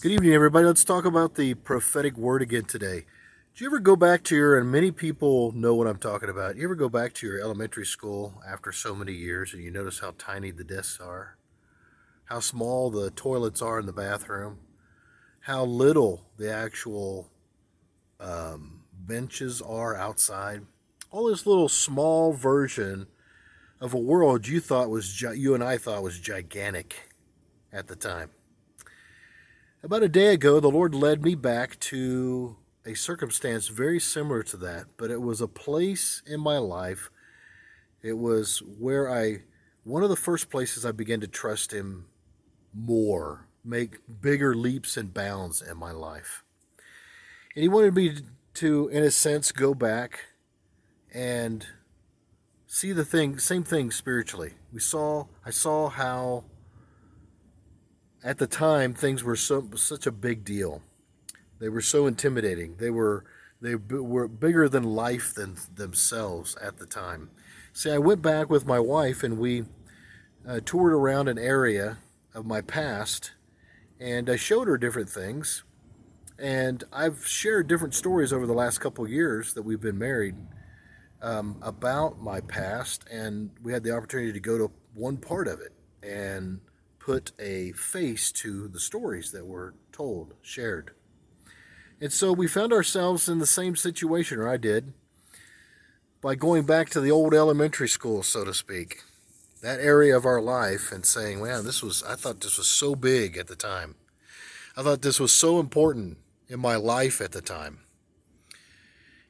Good evening, everybody. Let's talk about the prophetic word again today. Do you ever go back to your, and many people know what I'm talking about, you ever go back to your elementary school after so many years and you notice how tiny the desks are, how small the toilets are in the bathroom, how little the actual benches are outside? All this little small version of a world you thought was, you and I thought was gigantic at the time. About a day ago, the Lord led me back to a circumstance very similar to that, but it was a place in my life. It was one of the first places I began to trust Him more, make bigger leaps and bounds in my life. And He wanted me to, in a sense, go back and see same thing spiritually. I saw how at the time things were such a big deal. They were so intimidating. They were bigger than life than themselves at the time. See, I went back with my wife and we toured around an area of my past, and I showed her different things. And I've shared different stories over the last couple of years that we've been married about my past, and we had the opportunity to go to one part of it and put a face to the stories that were told, shared. And so we found ourselves in the same situation, or I did, by going back to the old elementary school, so to speak, that area of our life, and saying, man, I thought this was so big at the time. I thought this was so important in my life at the time.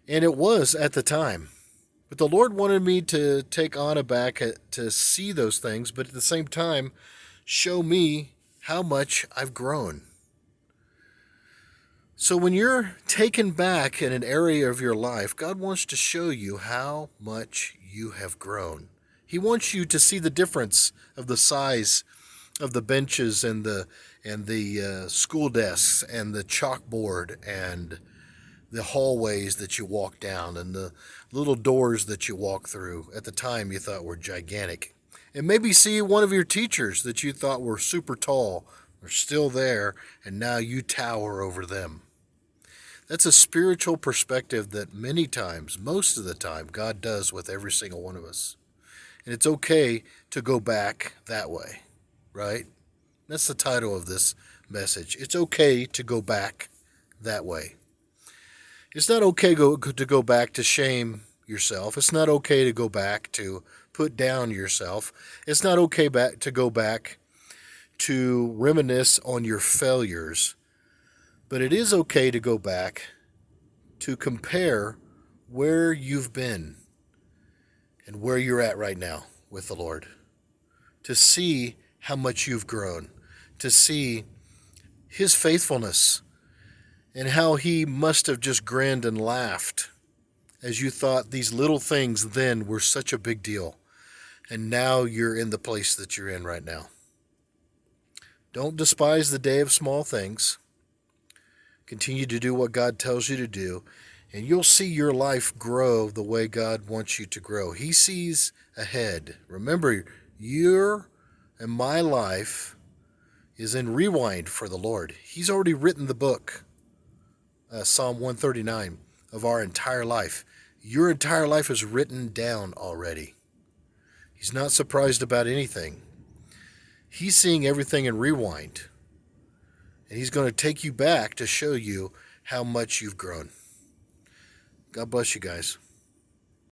And it was at the time. But the Lord wanted me to take Anna back to see those things, but at the same time, show me how much I've grown. So when you're taken back in an area of your life, God wants to show you how much you have grown. He wants you to see the difference of the size of the benches and the school desks and the chalkboard and the hallways that you walk down and the little doors that you walk through at the time you thought were gigantic. And maybe see one of your teachers that you thought were super tall are still there, and now you tower over them. That's a spiritual perspective that many times, most of the time, God does with every single one of us. And it's okay to go back that way, right? That's the title of this message. It's okay to go back that way. It's not okay to go back to shame yourself. It's not okay to go back to put down yourself. It's not okay to go back to reminisce on your failures. But it is okay to go back to compare where you've been and where you're at right now with the Lord. To see how much you've grown. To see His faithfulness and how He must have just grinned and laughed as you thought these little things then were such a big deal. And now you're in the place that you're in right now. Don't despise the day of small things. Continue to do what God tells you to do, and you'll see your life grow the way God wants you to grow. He sees ahead. Remember, your and my life is in rewind for the Lord. He's already written the book, Psalm 139, of our entire life. Your entire life is written down already. He's not surprised about anything. He's seeing everything in rewind. And He's going to take you back to show you how much you've grown. God bless you guys.